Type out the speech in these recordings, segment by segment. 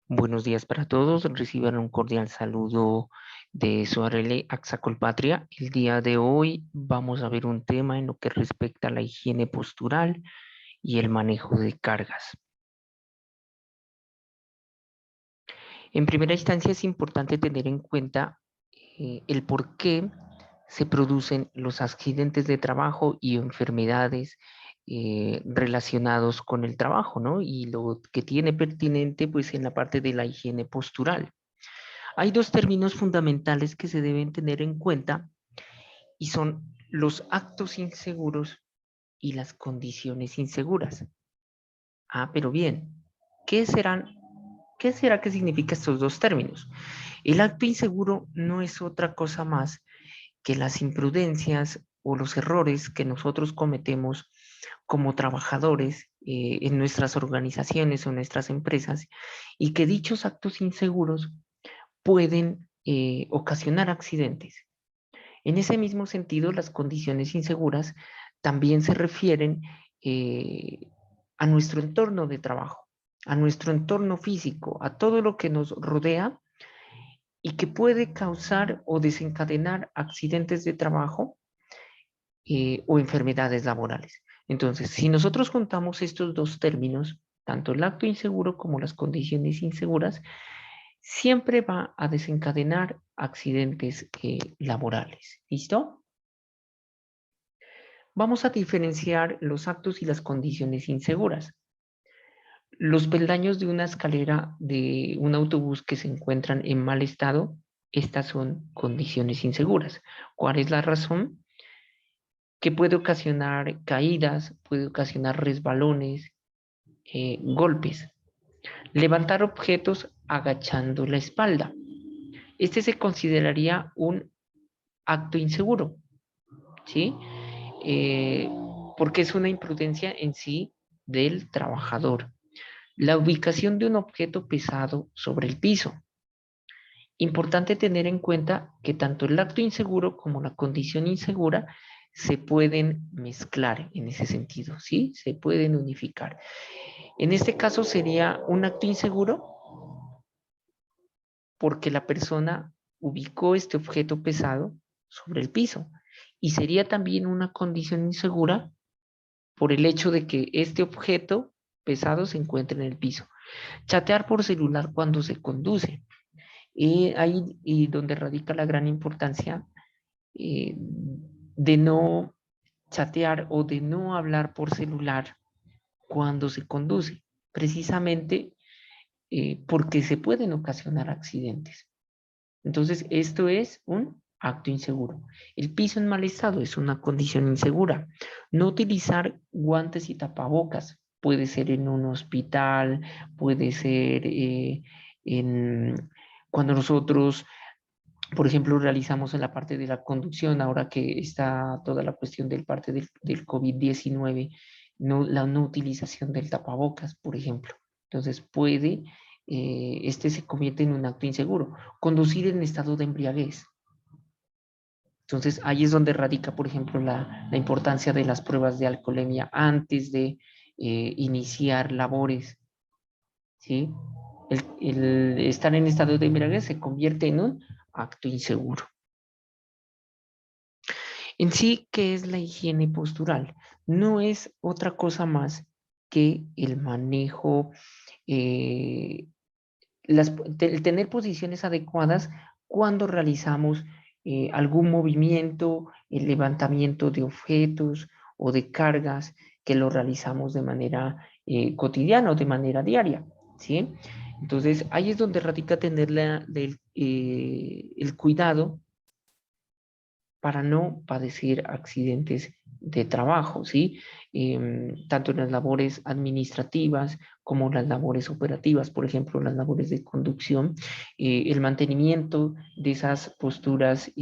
Buenos días para todos. Reciban un cordial saludo de su Arele Axacolpatria. El día de hoy vamos a ver un tema en lo que respecta a la higiene postural y el manejo de cargas. En primera instancia es importante tener en cuenta el por qué se producen los accidentes de trabajo y enfermedades relacionados con el trabajo, ¿no? Y lo que tiene pertinente pues en la parte de la higiene postural. Hay dos términos fundamentales que se deben tener en cuenta y son los actos inseguros y las condiciones inseguras. Pero bien, ¿qué serán, qué será que significa estos dos términos? El acto inseguro no es otra cosa más que las imprudencias o los errores que nosotros cometemos como trabajadores en nuestras organizaciones o nuestras empresas y que dichos actos inseguros pueden ocasionar accidentes. En ese mismo sentido, las condiciones inseguras también se refieren eh, a nuestro entorno de trabajo, a nuestro entorno físico, a todo lo que nos rodea y que puede causar o desencadenar accidentes de trabajo o enfermedades laborales. Entonces, si nosotros juntamos estos dos términos, tanto el acto inseguro como las condiciones inseguras, siempre va a desencadenar accidentes laborales. ¿Listo? Vamos a diferenciar los actos y las condiciones inseguras. Los peldaños de una escalera de un autobús que se encuentran en mal estado, estas son condiciones inseguras. ¿Cuál es la razón? Que puede ocasionar caídas, puede ocasionar resbalones, golpes. Levantar objetos agachando la espalda. Este se consideraría un acto inseguro, ¿sí? Eh, porque es una imprudencia en sí del trabajador. La ubicación de un objeto pesado sobre el piso. Importante tener en cuenta que tanto el acto inseguro como la condición insegura se pueden mezclar en ese sentido, ¿sí? Se pueden unificar. En este caso sería un acto inseguro porque la persona ubicó este objeto pesado sobre el piso y sería también una condición insegura por el hecho de que este objeto pesado se encuentre en el piso. Chatear por celular cuando se conduce. Ahí donde radica la gran importancia de no chatear o de no hablar por celular cuando se conduce, precisamente porque se pueden ocasionar accidentes. Entonces, esto es un acto inseguro. El piso en mal estado es una condición insegura. No utilizar guantes y tapabocas. Puede ser en un hospital, puede ser cuando nosotros, por ejemplo, realizamos en la parte de la conducción, ahora que está toda la cuestión del parte del COVID-19, la no utilización del tapabocas, por ejemplo. Entonces puede, este se convierte en un acto inseguro. Conducir en estado de embriaguez. Entonces ahí es donde radica, por ejemplo, la importancia de las pruebas de alcoholemia antes de iniciar labores, ¿sí? El estar en estado de embriaguez se convierte en un acto inseguro. En sí, ¿qué es la higiene postural? No es otra cosa más que el manejo, eh, el tener posiciones adecuadas cuando realizamos algún movimiento, el levantamiento de objetos o de cargas que lo realizamos de manera cotidiana o de manera diaria, ¿sí? Entonces, ahí es donde radica tener el cuidado para no padecer accidentes de trabajo, ¿sí? Tanto en las labores administrativas como las labores operativas, por ejemplo, las labores de conducción, el mantenimiento de esas posturas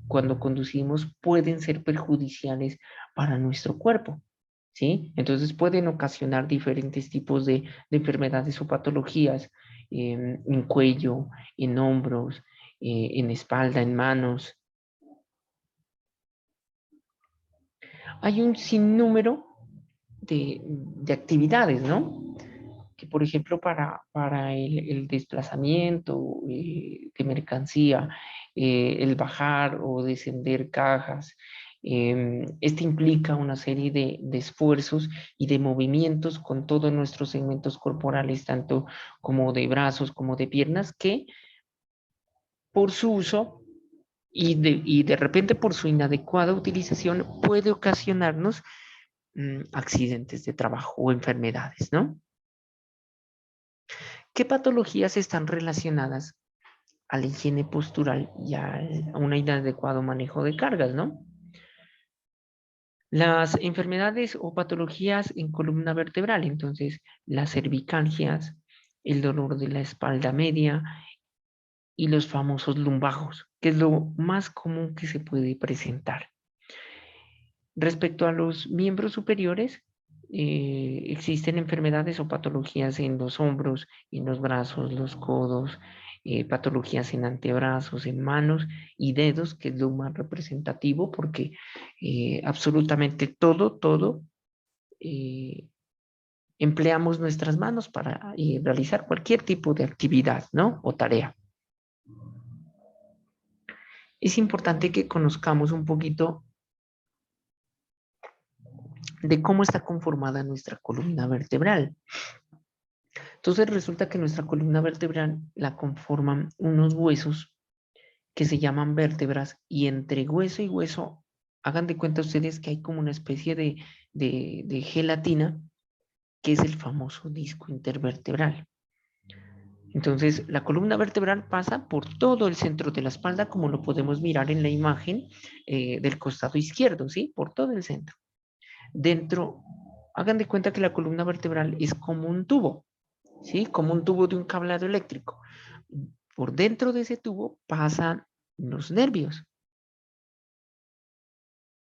cuando conducimos pueden ser perjudiciales para nuestro cuerpo, ¿sí? Entonces pueden ocasionar diferentes tipos de enfermedades o patologías en cuello, en hombros, en espalda, en manos. Hay un sinnúmero de actividades, ¿no? que por ejemplo, para el desplazamiento de mercancía, el bajar o descender cajas, este implica una serie de esfuerzos y de movimientos con todos nuestros segmentos corporales, tanto como de brazos como de piernas, que por su uso y de repente por su inadecuada utilización puede ocasionarnos accidentes de trabajo o enfermedades, ¿no? ¿Qué patologías están relacionadas a la higiene postural y a un inadecuado manejo de cargas, ¿no? Las enfermedades o patologías en columna vertebral, entonces las cervicalgias, el dolor de la espalda media y los famosos lumbagos, que es lo más común que se puede presentar. Respecto a los miembros superiores, existen enfermedades o patologías en los hombros, en los brazos, los codos, patologías en antebrazos, en manos y dedos, que es lo más representativo porque absolutamente todo, eh, empleamos nuestras manos para realizar cualquier tipo de actividad, ¿no? O tarea. Es importante que conozcamos un poquito de cómo está conformada nuestra columna vertebral. Entonces resulta que nuestra columna vertebral la conforman unos huesos que se llaman vértebras y entre hueso y hueso, hagan de cuenta ustedes que hay como una especie de gelatina que es el famoso disco intervertebral. Entonces la columna vertebral pasa por todo el centro de la espalda como lo podemos mirar en la imagen del costado izquierdo, ¿sí? Por todo el centro. Dentro, hagan de cuenta que la columna vertebral es como un tubo, ¿sí? Como un tubo de un cableado eléctrico. Por dentro de ese tubo pasan los nervios.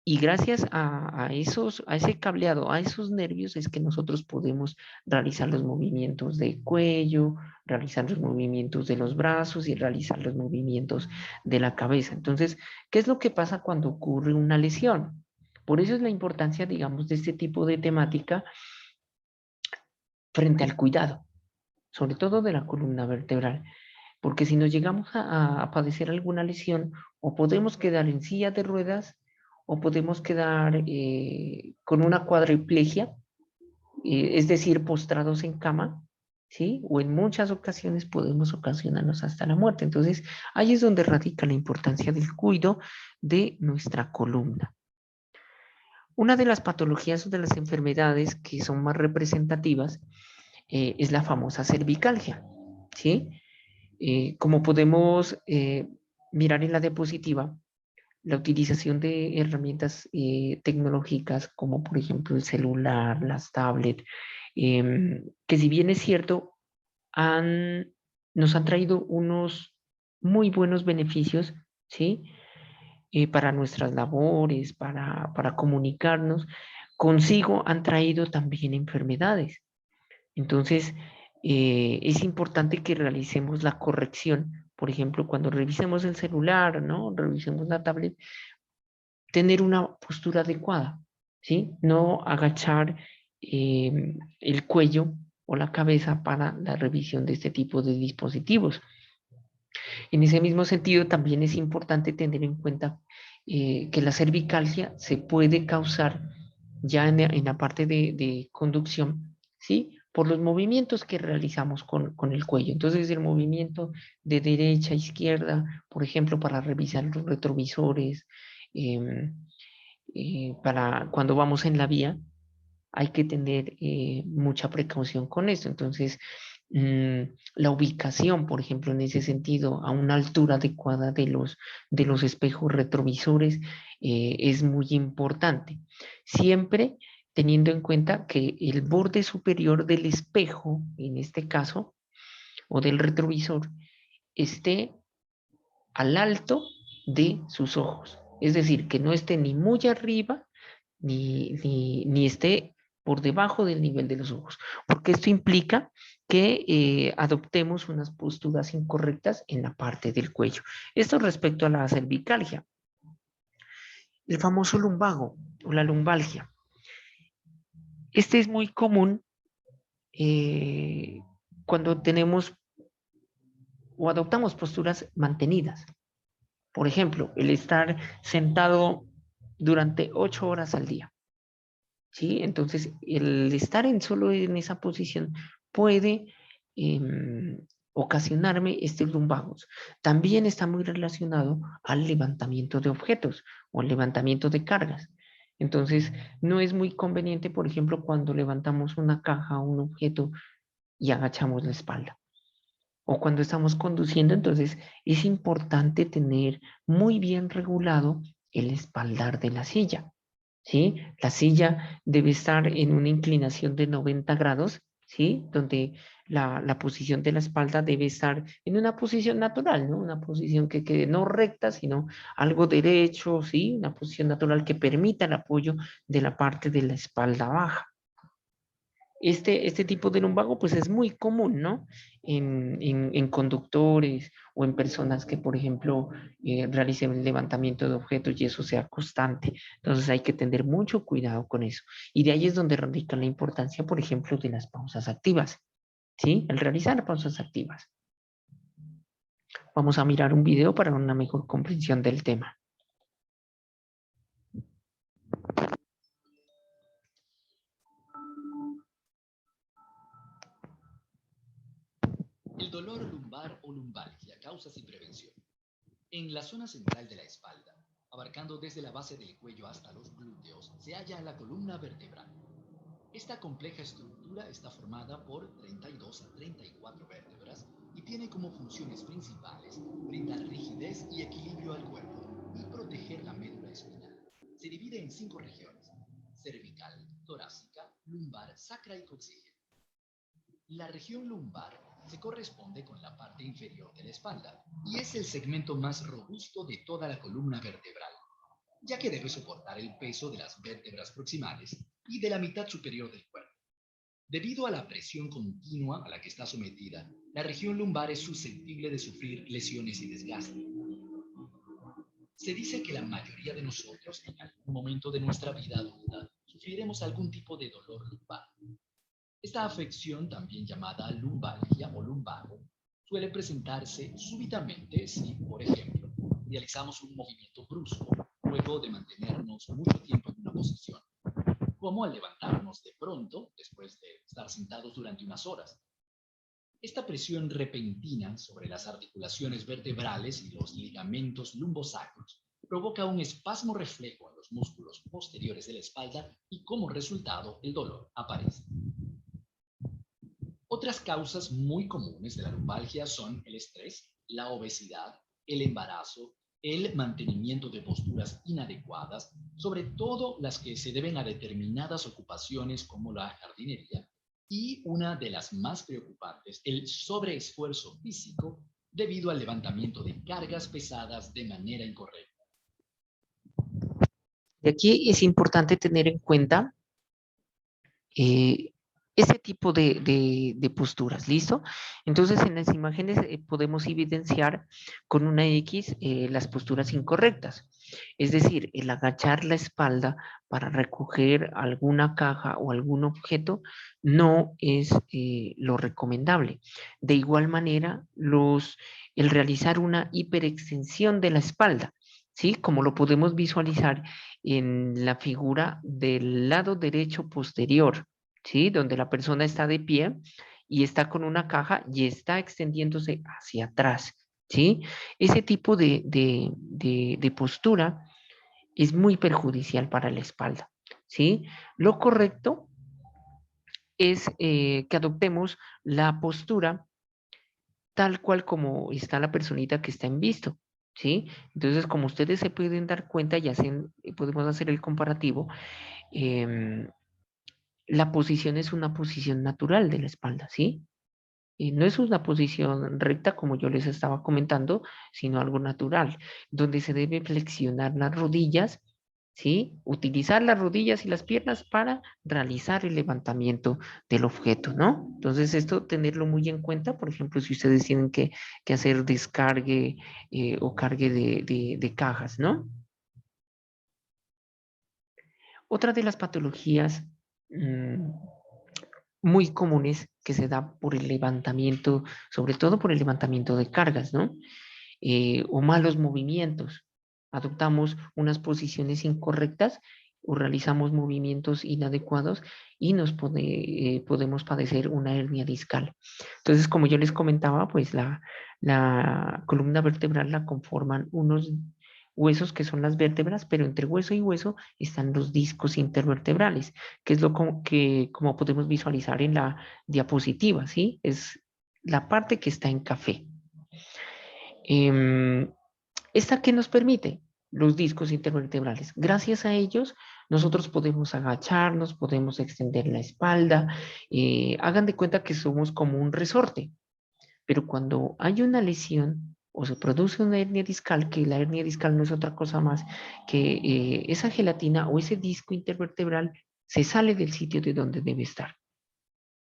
Y gracias a ese cableado, a esos nervios, es que nosotros podemos realizar los movimientos de cuello, realizar los movimientos de los brazos y realizar los movimientos de la cabeza. Entonces, ¿qué es lo que pasa cuando ocurre una lesión? Por eso es la importancia, digamos, de este tipo de temática frente al cuidado, sobre todo de la columna vertebral. Porque si nos llegamos a padecer alguna lesión, o podemos quedar en silla de ruedas, o podemos quedar con una cuadriplegia, es decir, postrados en cama, ¿sí? O en muchas ocasiones podemos ocasionarnos hasta la muerte. Entonces, ahí es donde radica la importancia del cuidado de nuestra columna. Una de las patologías o de las enfermedades que son más representativas es la famosa cervicalgia, ¿sí? Como podemos mirar en la diapositiva, la utilización de herramientas tecnológicas como por ejemplo el celular, las tablets, que si bien es cierto, nos han traído unos muy buenos beneficios, ¿sí? Para nuestras labores, para comunicarnos, consigo han traído también enfermedades. Entonces, es importante que realicemos la corrección. Por ejemplo, cuando revisemos el celular, ¿no? Revisemos la tablet, tener una postura adecuada, ¿sí? No agachar el cuello o la cabeza para la revisión de este tipo de dispositivos. En ese mismo sentido, también es importante tener en cuenta que la cervicalgia se puede causar ya en la parte de conducción, ¿sí? Por los movimientos que realizamos con el cuello. Entonces, el movimiento de derecha a izquierda, por ejemplo, para revisar los retrovisores, para cuando vamos en la vía, hay que tener mucha precaución con esto. Entonces, la ubicación, por ejemplo, en ese sentido, a una altura adecuada de los espejos retrovisores es muy importante. Siempre teniendo en cuenta que el borde superior del espejo, en este caso, o del retrovisor, esté al alto de sus ojos. Es decir, que no esté ni muy arriba ni esté por debajo del nivel de los ojos, porque esto implica que adoptemos unas posturas incorrectas en la parte del cuello. Esto respecto a la cervicalgia. El famoso lumbago o la lumbalgia. Este es muy común cuando tenemos o adoptamos posturas mantenidas. Por ejemplo, el estar sentado durante 8 horas al día. ¿Sí? Entonces, el estar solo en esa posición puede ocasionarme estos lumbagos. También está muy relacionado al levantamiento de objetos o al levantamiento de cargas. Entonces, no es muy conveniente, por ejemplo, cuando levantamos una caja o un objeto y agachamos la espalda. O cuando estamos conduciendo, entonces es importante tener muy bien regulado el espaldar de la silla. ¿Sí? La silla debe estar en una inclinación de 90 grados, ¿sí? Donde la posición de la espalda debe estar en una posición natural, ¿no? Una posición que quede no recta, sino algo derecho, ¿sí? Una posición natural que permita el apoyo de la parte de la espalda baja. Este tipo de lumbago pues es muy común, ¿no? En conductores o en personas que, por ejemplo, realicen el levantamiento de objetos y eso sea constante. Entonces hay que tener mucho cuidado con eso. Y de ahí es donde radica la importancia, por ejemplo, de las pausas activas, ¿sí? El realizar pausas activas. Vamos a mirar un video para una mejor comprensión del tema. El dolor lumbar o lumbalgia, causas y prevención. En la zona central de la espalda, abarcando desde la base del cuello hasta los glúteos, se halla la columna vertebral. Esta compleja estructura está formada por 32 a 34 vértebras y tiene como funciones principales brindar rigidez y equilibrio al cuerpo y proteger la médula espinal. Se divide en 5 regiones: cervical, torácica, lumbar, sacra y coxígea. La región lumbar se corresponde con la parte inferior de la espalda y es el segmento más robusto de toda la columna vertebral, ya que debe soportar el peso de las vértebras proximales y de la mitad superior del cuerpo. Debido a la presión continua a la que está sometida, la región lumbar es susceptible de sufrir lesiones y desgaste. Se dice que la mayoría de nosotros en algún momento de nuestra vida adulta sufriremos algún tipo de dolor lumbar. Esta afección, también llamada lumbalgia o lumbago, suele presentarse súbitamente si, por ejemplo, realizamos un movimiento brusco luego de mantenernos mucho tiempo en una posición, como al levantarnos de pronto después de estar sentados durante unas horas. Esta presión repentina sobre las articulaciones vertebrales y los ligamentos lumbosacros provoca un espasmo reflejo en los músculos posteriores de la espalda y como resultado el dolor aparece. Otras causas muy comunes de la lumbalgia son el estrés, la obesidad, el embarazo, el mantenimiento de posturas inadecuadas, sobre todo las que se deben a determinadas ocupaciones como la jardinería, y una de las más preocupantes, el sobreesfuerzo físico debido al levantamiento de cargas pesadas de manera incorrecta. Y aquí es importante tener en cuenta ese tipo de posturas, ¿listo? Entonces en las imágenes podemos evidenciar con una X las posturas incorrectas, es decir, el agachar la espalda para recoger alguna caja o algún objeto no es lo recomendable. De igual manera, el realizar una hiperextensión de la espalda, ¿sí? Como lo podemos visualizar en la figura del lado derecho posterior, ¿sí? Donde la persona está de pie y está con una caja y está extendiéndose hacia atrás, ¿sí? Ese tipo de postura es muy perjudicial para la espalda, ¿sí? Lo correcto es que adoptemos la postura tal cual como está la personita que está en visto, ¿sí? Entonces, como ustedes se pueden dar cuenta y podemos hacer el comparativo, la posición es una posición natural de la espalda, ¿sí? Y no es una posición recta como yo les estaba comentando, sino algo natural, donde se debe flexionar las rodillas, ¿sí? Utilizar las rodillas y las piernas para realizar el levantamiento del objeto, ¿no? Entonces esto tenerlo muy en cuenta, por ejemplo, si ustedes tienen que hacer descargue o cargue de cajas, ¿no? Otra de las patologías muy comunes que se da por el levantamiento, sobre todo por el levantamiento de cargas, ¿no? O malos movimientos. Adoptamos unas posiciones incorrectas o realizamos movimientos inadecuados y podemos padecer una hernia discal. Entonces, como yo les comentaba, pues la columna vertebral la conforman unos huesos que son las vértebras, pero entre hueso y hueso están los discos intervertebrales, que es como podemos visualizar en la diapositiva, ¿sí? Es la parte que está en café. ¿Esta qué nos permite? Los discos intervertebrales. Gracias a ellos, nosotros podemos agacharnos, podemos extender la espalda. Hagan de cuenta que somos como un resorte, pero cuando hay una lesión o se produce una hernia discal, que la hernia discal no es otra cosa más que esa gelatina o ese disco intervertebral se sale del sitio de donde debe estar.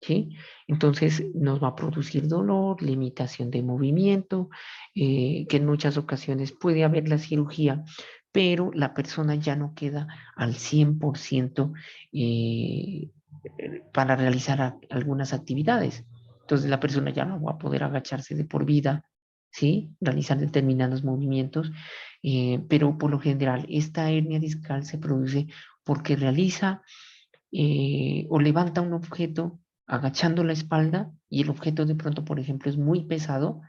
¿Sí? Entonces nos va a producir dolor, limitación de movimiento, que en muchas ocasiones puede haber la cirugía, pero la persona ya no queda al 100% para realizar algunas actividades. Entonces la persona ya no va a poder agacharse de por vida, ¿sí? Realizar determinados movimientos, pero por lo general esta hernia discal se produce porque realiza o levanta un objeto agachando la espalda y el objeto de pronto, por ejemplo, es muy pesado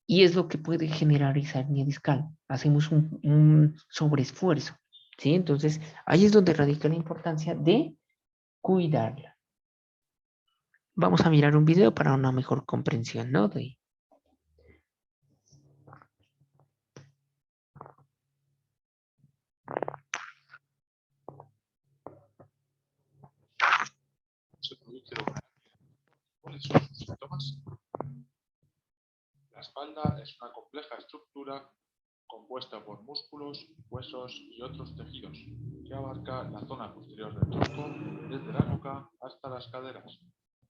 y es lo que puede generar esa hernia discal. Hacemos un sobreesfuerzo, ¿sí? Entonces, ahí es donde radica la importancia de cuidarla. Vamos a mirar un video para una mejor comprensión, ¿no? Se produce una hernia. ¿Cuáles son sus síntomas? La espalda es una compleja estructura compuesta por músculos, huesos y otros tejidos, que abarca la zona posterior del tronco, desde la nuca hasta las caderas.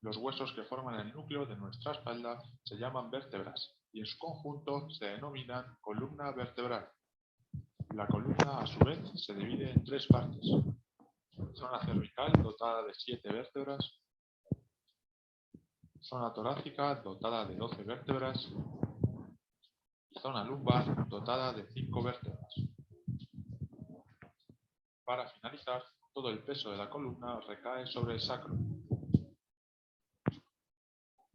Los huesos que forman el núcleo de nuestra espalda se llaman vértebras y en su conjunto se denominan columna vertebral. La columna, a su vez, se divide en tres partes. Zona cervical, dotada de 7 vértebras. Zona torácica, dotada de 12 vértebras. Zona lumbar, dotada de 5 vértebras. Para finalizar, todo el peso de la columna recae sobre el sacro.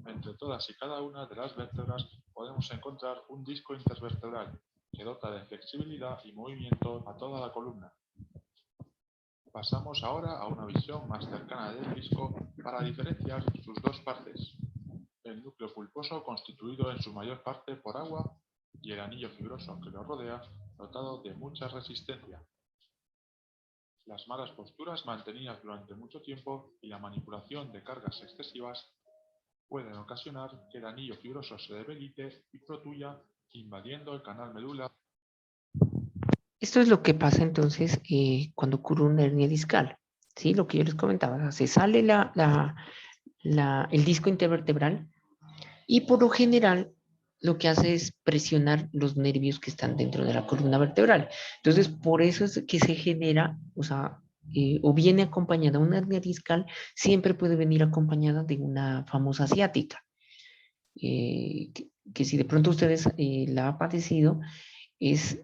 Entre todas y cada una de las vértebras podemos encontrar un disco intervertebral que dota de flexibilidad y movimiento a toda la columna. Pasamos ahora a una visión más cercana del disco para diferenciar sus dos partes. El núcleo pulposo, constituido en su mayor parte por agua, y el anillo fibroso que lo rodea, dotado de mucha resistencia. Las malas posturas mantenidas durante mucho tiempo y la manipulación de cargas excesivas pueden ocasionar que el anillo fibroso se debilite y protuya, invadiendo el canal medular. Esto es lo que pasa entonces cuando ocurre una hernia discal, ¿sí? Lo que yo les comentaba, se sale el disco intervertebral y por lo general lo que hace es presionar los nervios que están dentro de la columna vertebral. Entonces, por eso es que se genera, o viene acompañada una hernia discal, siempre puede venir acompañada de una famosa ciática, que si de pronto ustedes la han padecido, es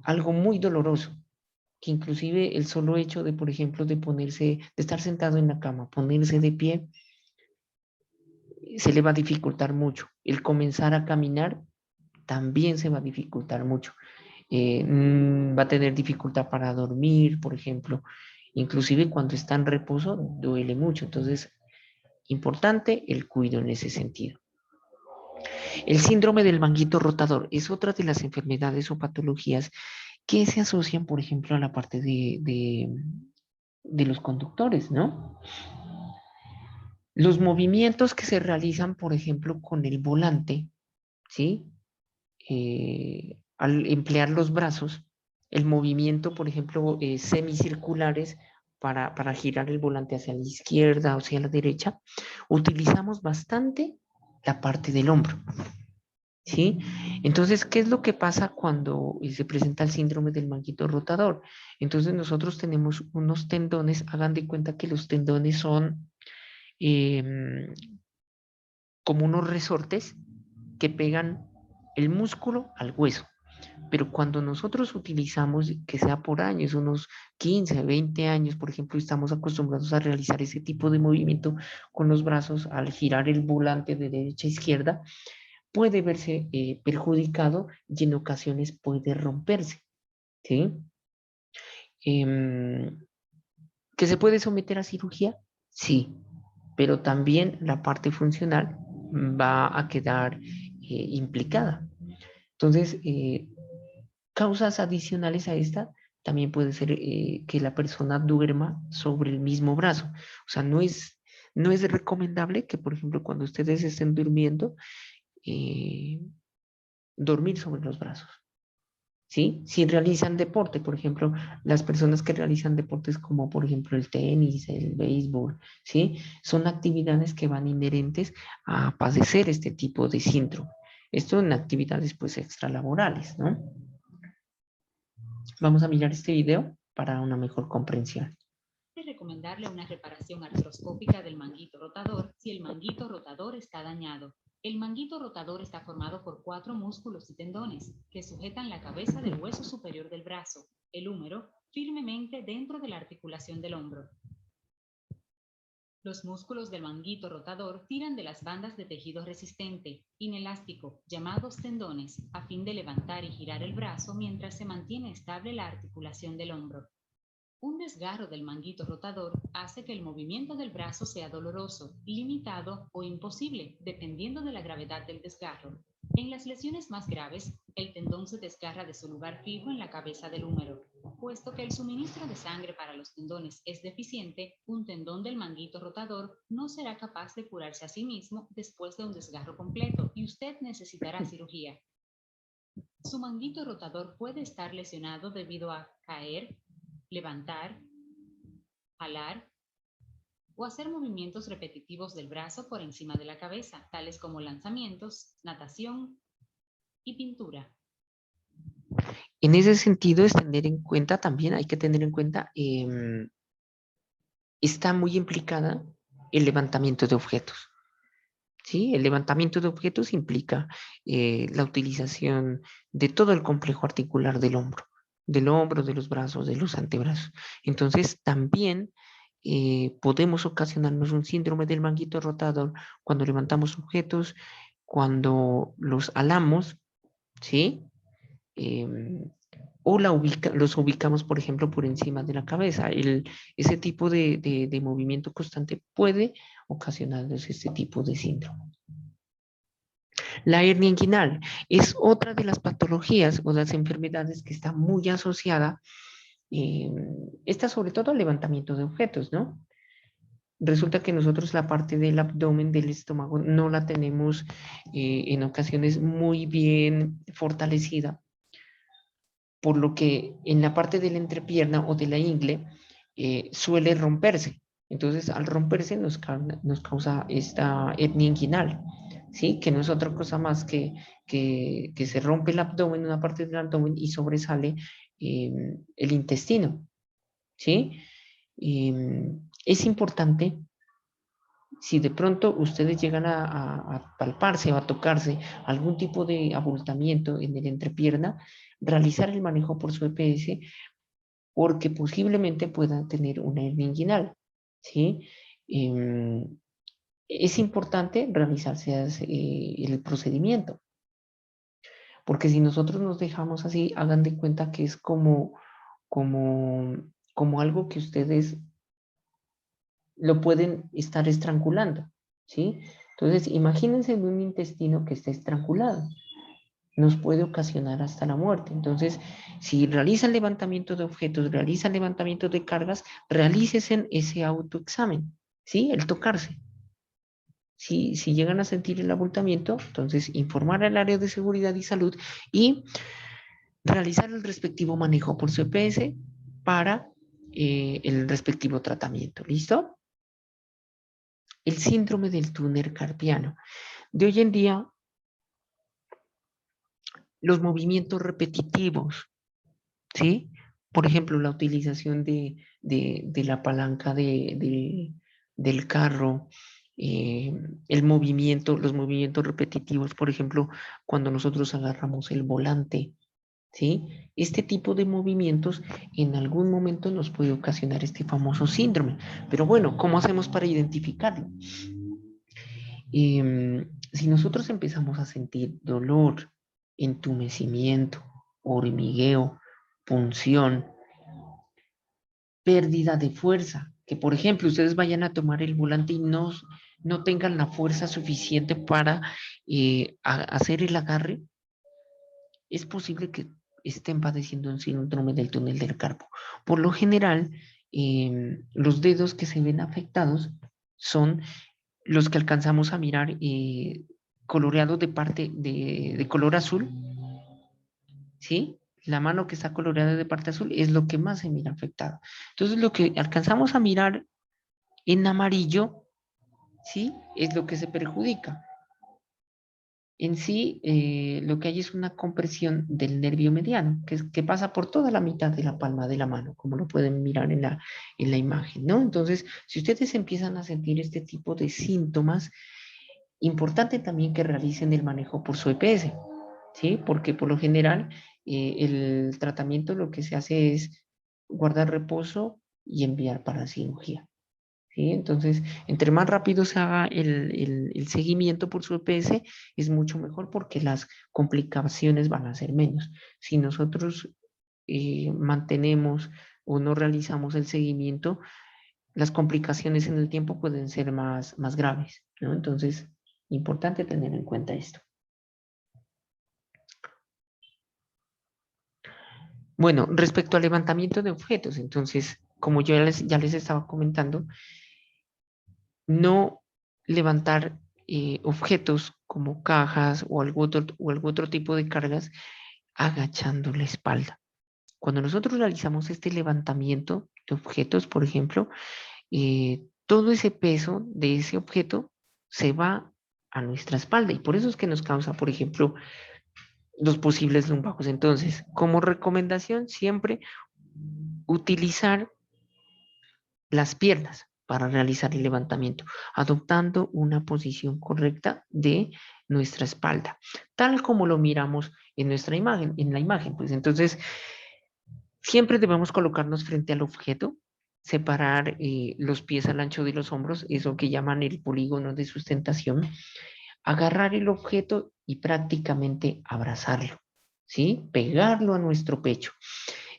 algo muy doloroso, que inclusive el solo hecho de, por ejemplo, de estar sentado en la cama, ponerse de pie, se le va a dificultar mucho. El comenzar a caminar también se va a dificultar mucho. Va a tener dificultad para dormir, por ejemplo. Inclusive cuando está en reposo duele mucho. Entonces, importante el cuidado en ese sentido. El síndrome del manguito rotador es otra de las enfermedades o patologías que se asocian, por ejemplo, a la parte de los conductores, ¿no? Los movimientos que se realizan, por ejemplo, con el volante, ¿sí? Al emplear los brazos, el movimiento, por ejemplo, semicirculares para girar el volante hacia la izquierda o hacia la derecha, utilizamos bastante la parte del hombro, ¿sí? Entonces, ¿qué es lo que pasa cuando se presenta el síndrome del manguito rotador? Entonces, nosotros tenemos unos tendones, hagan de cuenta que los tendones son como unos resortes que pegan el músculo al hueso. Pero cuando nosotros utilizamos, que sea por años, unos 15, 20 años, por ejemplo, estamos acostumbrados a realizar ese tipo de movimiento con los brazos al girar el volante de derecha a izquierda, puede verse perjudicado y en ocasiones puede romperse. ¿Sí? ¿Que se puede someter a cirugía? Sí, pero también la parte funcional va a quedar implicada. Entonces, causas adicionales a esta también puede ser que la persona duerma sobre el mismo brazo. O sea, no es recomendable que, por ejemplo, cuando ustedes estén durmiendo, dormir sobre los brazos. ¿Sí? Si realizan deporte, por ejemplo, las personas que realizan deportes como por ejemplo el tenis, el béisbol, ¿sí? Son actividades que van inherentes a padecer este tipo de síndrome. Esto en actividades pues extralaborales, ¿no? Vamos a mirar este video para una mejor comprensión. Es recomendarle una reparación artroscópica del manguito rotador si el manguito rotador está dañado. El manguito rotador está formado por 4 músculos y tendones que sujetan la cabeza del hueso superior del brazo, el húmero, firmemente dentro de la articulación del hombro. Los músculos del manguito rotador tiran de las bandas de tejido resistente, inelástico, llamados tendones, a fin de levantar y girar el brazo mientras se mantiene estable la articulación del hombro. Un desgarro del manguito rotador hace que el movimiento del brazo sea doloroso, limitado o imposible, dependiendo de la gravedad del desgarro. En las lesiones más graves, el tendón se desgarra de su lugar fijo en la cabeza del húmero. Puesto que el suministro de sangre para los tendones es deficiente, un tendón del manguito rotador no será capaz de curarse a sí mismo después de un desgarro completo y usted necesitará cirugía. Su manguito rotador puede estar lesionado debido a caer, levantar, jalar o hacer movimientos repetitivos del brazo por encima de la cabeza, tales como lanzamientos, natación y pintura. En ese sentido, es tener en cuenta también, hay que tener en cuenta, está muy implicada el levantamiento de objetos. ¿Sí? El levantamiento de objetos implica la utilización de todo el complejo articular del hombro, de los brazos, de los antebrazos. Entonces, también podemos ocasionarnos un síndrome del manguito rotador cuando levantamos objetos, cuando los alamos, ¿sí? O los ubicamos, por ejemplo, por encima de la cabeza. Ese tipo de movimiento constante puede ocasionarnos este tipo de síndrome. La hernia inguinal es otra de las patologías o las enfermedades que está muy asociada, esta sobre todo al levantamiento de objetos, ¿no? Resulta que nosotros la parte del abdomen, del estómago, no la tenemos en ocasiones muy bien fortalecida, por lo que en la parte de la entrepierna o de la ingle suele romperse. Entonces, al romperse nos causa esta hernia inguinal, ¿sí? Que no es otra cosa más que se rompe el abdomen, una parte del abdomen y sobresale el intestino, ¿sí? Es importante, si de pronto ustedes llegan a palparse o a tocarse algún tipo de abultamiento en el entrepierna, realizar el manejo por su EPS porque posiblemente puedan tener una hernia inguinal, ¿sí? Es importante realizarse el procedimiento, porque si nosotros nos dejamos así, hagan de cuenta que es como algo que ustedes lo pueden estar estrangulando, ¿sí? Entonces, imagínense en un intestino que está estrangulado. Nos puede ocasionar hasta la muerte. Entonces, si realizan levantamiento de objetos, realizan levantamiento de cargas, realícesen ese autoexamen, ¿sí? El tocarse. Si llegan a sentir el abultamiento, entonces informar al área de seguridad y salud y realizar el respectivo manejo por su EPS para el respectivo tratamiento. ¿Listo? El síndrome del túnel carpiano. De hoy en día, los movimientos repetitivos, ¿sí? Por ejemplo, la utilización de la palanca de del carro, el movimiento, los movimientos repetitivos, por ejemplo, cuando nosotros agarramos el volante, ¿sí? Este tipo de movimientos en algún momento nos puede ocasionar este famoso síndrome. Pero bueno, ¿cómo hacemos para identificarlo? Si nosotros empezamos a sentir dolor, entumecimiento, hormigueo, punción, pérdida de fuerza, que por ejemplo ustedes vayan a tomar el volante y no tengan la fuerza suficiente para hacer el agarre, es posible que estén padeciendo un síndrome del túnel del carpo. Por lo general, los dedos que se ven afectados son los que alcanzamos a mirar coloreados de parte de color azul, ¿sí? La mano que está coloreada de parte azul es lo que más se mira afectado. Entonces, lo que alcanzamos a mirar en amarillo, ¿sí? Es lo que se perjudica. En sí, lo que hay es una compresión del nervio mediano, que pasa por toda la mitad de la palma de la mano, como lo pueden mirar en la imagen, ¿no? Entonces, si ustedes empiezan a sentir este tipo de síntomas, importante también que realicen el manejo por su EPS, ¿sí? Porque por lo general el tratamiento lo que se hace es guardar reposo y enviar para cirugía, ¿sí? Entonces, entre más rápido se haga el seguimiento por su EPS, es mucho mejor porque las complicaciones van a ser menos. Si nosotros mantenemos o no realizamos el seguimiento, las complicaciones en el tiempo pueden ser más graves, ¿no? Entonces, importante tener en cuenta esto. Bueno, respecto al levantamiento de objetos, entonces, como yo ya les estaba comentando, no levantar objetos como cajas o algún otro tipo de cargas agachando la espalda. Cuando nosotros realizamos este levantamiento de objetos, por ejemplo, todo ese peso de ese objeto se va a nuestra espalda y por eso es que nos causa, por ejemplo, los posibles lumbagos. Entonces, como recomendación, siempre utilizar las piernas para realizar el levantamiento, adoptando una posición correcta de nuestra espalda, tal como lo miramos en nuestra imagen, en la imagen. Pues entonces, siempre debemos colocarnos frente al objeto, separar los pies al ancho de los hombros, eso que llaman el polígono de sustentación, agarrar el objeto y prácticamente abrazarlo, ¿sí? Pegarlo a nuestro pecho.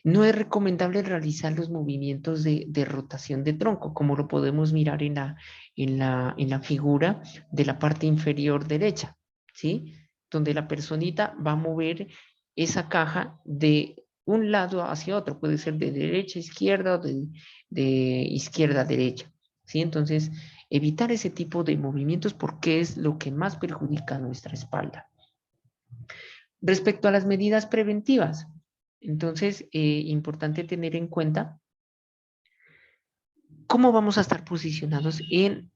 No es recomendable realizar los movimientos de rotación de tronco, como lo podemos mirar en la figura de la parte inferior derecha, ¿sí? Donde la personita va a mover esa caja de un lado hacia otro, puede ser de derecha a izquierda o de izquierda a derecha, ¿sí? Entonces, evitar ese tipo de movimientos porque es lo que más perjudica a nuestra espalda. Respecto a las medidas preventivas, entonces, importante tener en cuenta cómo vamos a estar posicionados en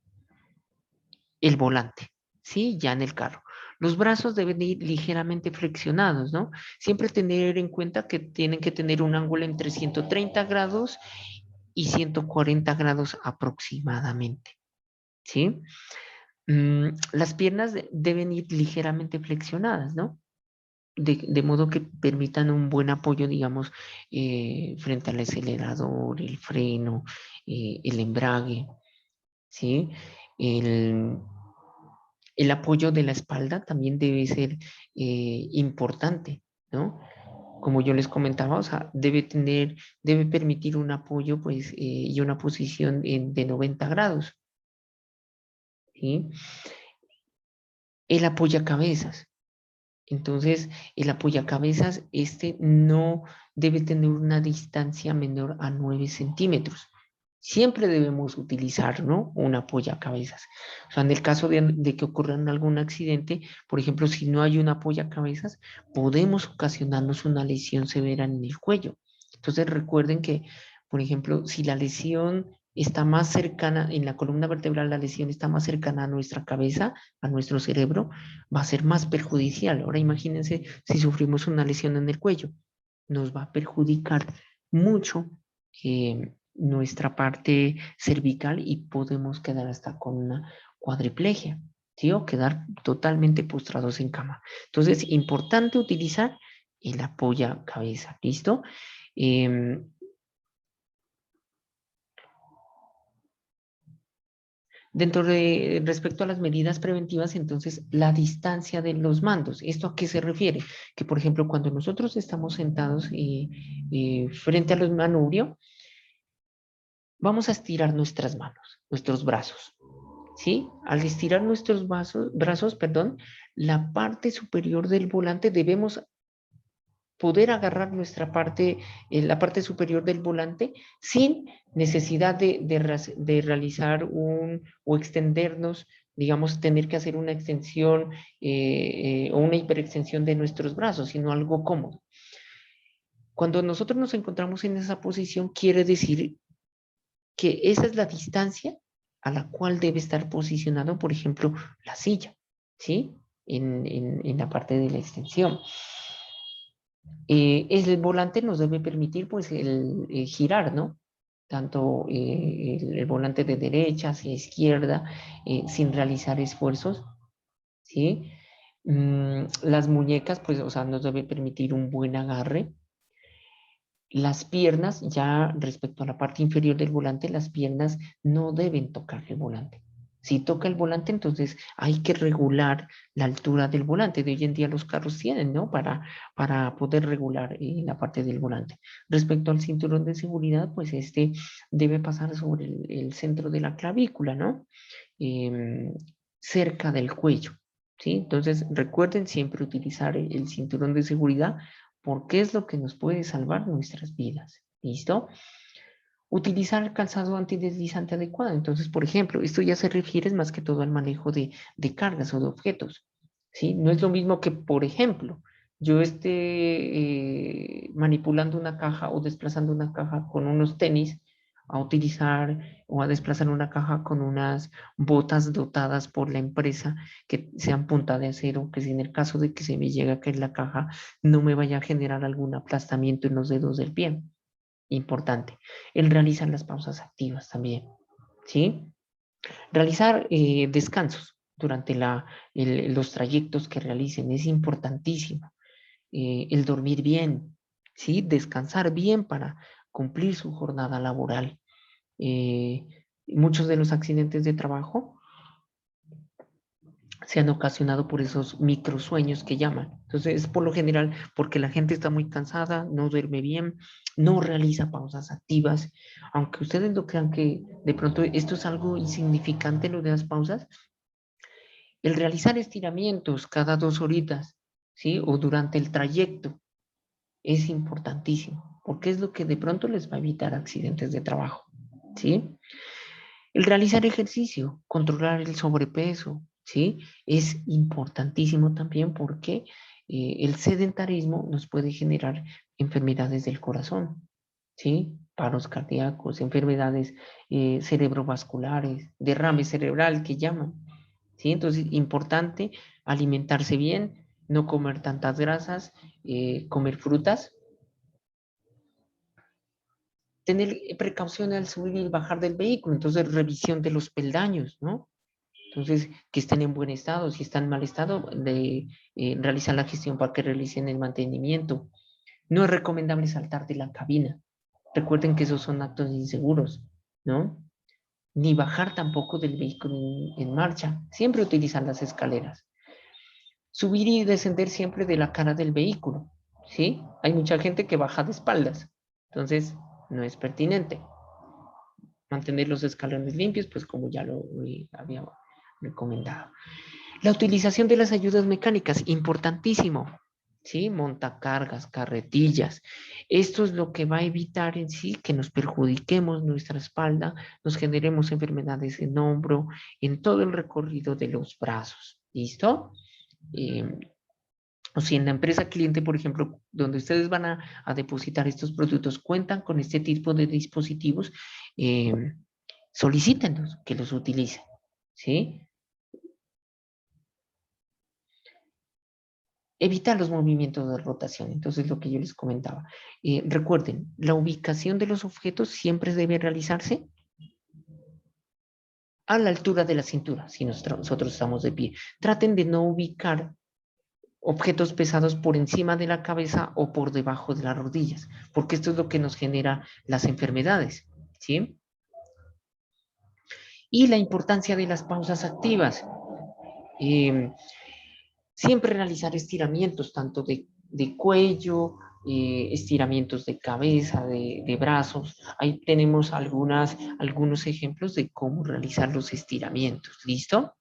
el volante, ¿sí? Ya en el carro. Los brazos deben ir ligeramente flexionados, ¿no? Siempre tener en cuenta que tienen que tener un ángulo entre 130 grados y 140 grados aproximadamente, ¿sí? Las piernas deben ir ligeramente flexionadas, ¿no? De modo que permitan un buen apoyo, digamos, frente al acelerador, el freno, el embrague, ¿sí? El, el apoyo de la espalda también debe ser importante, ¿no? Como yo les comentaba, o sea, debe permitir un apoyo, pues, y una posición de 90 grados, ¿sí? El apoyacabezas. Entonces, el apoyacabezas, no debe tener una distancia menor a 9 centímetros. Siempre debemos utilizar, ¿no?, un apoyacabezas. O sea, en el caso de que ocurra algún accidente, por ejemplo, si no hay un apoyacabezas, podemos ocasionarnos una lesión severa en el cuello. Entonces, recuerden que, por ejemplo, si la lesión está más cercana, en la columna vertebral, la lesión está más cercana a nuestra cabeza, a nuestro cerebro, va a ser más perjudicial. Ahora imagínense si sufrimos una lesión en el cuello, nos va a perjudicar mucho nuestra parte cervical y podemos quedar hasta con una cuadriplegia, ¿sí? O quedar totalmente postrados en cama. Entonces, importante utilizar el apoya cabeza, ¿listo? Dentro de respecto a las medidas preventivas, entonces, la distancia de los mandos. ¿Esto a qué se refiere? Que, por ejemplo, cuando nosotros estamos sentados frente a los manubrios, vamos a estirar nuestras manos, nuestros brazos, ¿sí? Al estirar nuestros brazos, la parte superior del volante debemos poder agarrar la parte superior del volante sin necesidad de realizar o extendernos, digamos, tener que hacer una extensión o una hiperextensión de nuestros brazos, sino algo cómodo. Cuando nosotros nos encontramos en esa posición, quiere decir que esa es la distancia a la cual debe estar posicionado, por ejemplo, la silla, ¿sí? En la parte de la extensión. El volante nos debe permitir, pues, el girar, ¿no? Tanto el volante de derecha hacia izquierda, sin realizar esfuerzos, ¿sí? Las muñecas, pues, o sea, nos debe permitir un buen agarre. Las piernas, ya respecto a la parte inferior del volante, las piernas no deben tocar el volante. Si toca el volante, entonces hay que regular la altura del volante. De hoy en día los carros tienen, ¿no? Para poder regular la parte del volante. Respecto al cinturón de seguridad, pues este debe pasar sobre el centro de la clavícula, ¿no? Cerca del cuello, ¿sí? Entonces recuerden siempre utilizar el cinturón de seguridad porque es lo que nos puede salvar nuestras vidas. ¿Listo? Utilizar el calzado antideslizante adecuado. Entonces, por ejemplo, esto ya se refiere más que todo al manejo de cargas o de objetos. ¿Sí? No es lo mismo que, por ejemplo, yo esté manipulando una caja o desplazando una caja con unos tenis a utilizar o a desplazar una caja con unas botas dotadas por la empresa que sean punta de acero, que si en el caso de que se me llegue a caer la caja no me vaya a generar algún aplastamiento en los dedos del pie. Importante. El realizar las pausas activas también, ¿sí? Realizar descansos durante los trayectos que realicen es importantísimo. El dormir bien, ¿sí? Descansar bien para cumplir su jornada laboral. Muchos de los accidentes de trabajo se han ocasionado por esos microsueños que llaman. Entonces, es por lo general porque la gente está muy cansada, no duerme bien, no realiza pausas activas. Aunque ustedes no crean que de pronto esto es algo insignificante, lo de las pausas, el realizar estiramientos cada 2 horitas, ¿sí? O durante el trayecto es importantísimo, porque es lo que de pronto les va a evitar accidentes de trabajo, ¿sí? El realizar ejercicio, controlar el sobrepeso, ¿sí? Es importantísimo también porque el sedentarismo nos puede generar enfermedades del corazón, ¿sí? Paros cardíacos, enfermedades cerebrovasculares, derrame cerebral que llaman, ¿sí? Entonces, importante alimentarse bien, no comer tantas grasas, comer frutas, tener precaución al subir y bajar del vehículo, entonces revisión de los peldaños, ¿no? Entonces, que estén en buen estado, si están en mal estado, realizar la gestión para que realicen el mantenimiento. No es recomendable saltar de la cabina. Recuerden que esos son actos inseguros, ¿no? Ni bajar tampoco del vehículo en marcha. Siempre utilizar las escaleras. Subir y descender siempre de la cara del vehículo, ¿sí? Hay mucha gente que baja de espaldas. Entonces, no es pertinente. Mantener los escalones limpios, pues como ya lo había recomendado. La utilización de las ayudas mecánicas, importantísimo, ¿sí? Montacargas, carretillas. Esto es lo que va a evitar en sí que nos perjudiquemos nuestra espalda, nos generemos enfermedades en hombro, en todo el recorrido de los brazos. ¿Listo? O si en la empresa cliente, por ejemplo, donde ustedes van a depositar estos productos, cuentan con este tipo de dispositivos, solicítenlos que los utilicen, ¿sí? evitar los movimientos de rotación. Entonces, lo que yo les comentaba. Recuerden, la ubicación de los objetos siempre debe realizarse a la altura de la cintura, si nosotros estamos de pie. Traten de no ubicar objetos pesados por encima de la cabeza o por debajo de las rodillas, porque esto es lo que nos genera las enfermedades, ¿sí? Y la importancia de las pausas activas. Siempre realizar estiramientos, tanto de cuello, estiramientos de cabeza, de brazos. Ahí tenemos algunos ejemplos de cómo realizar los estiramientos. ¿Listo?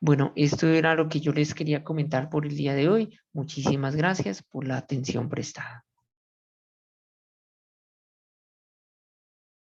Bueno, esto era lo que yo les quería comentar por el día de hoy. Muchísimas gracias por la atención prestada.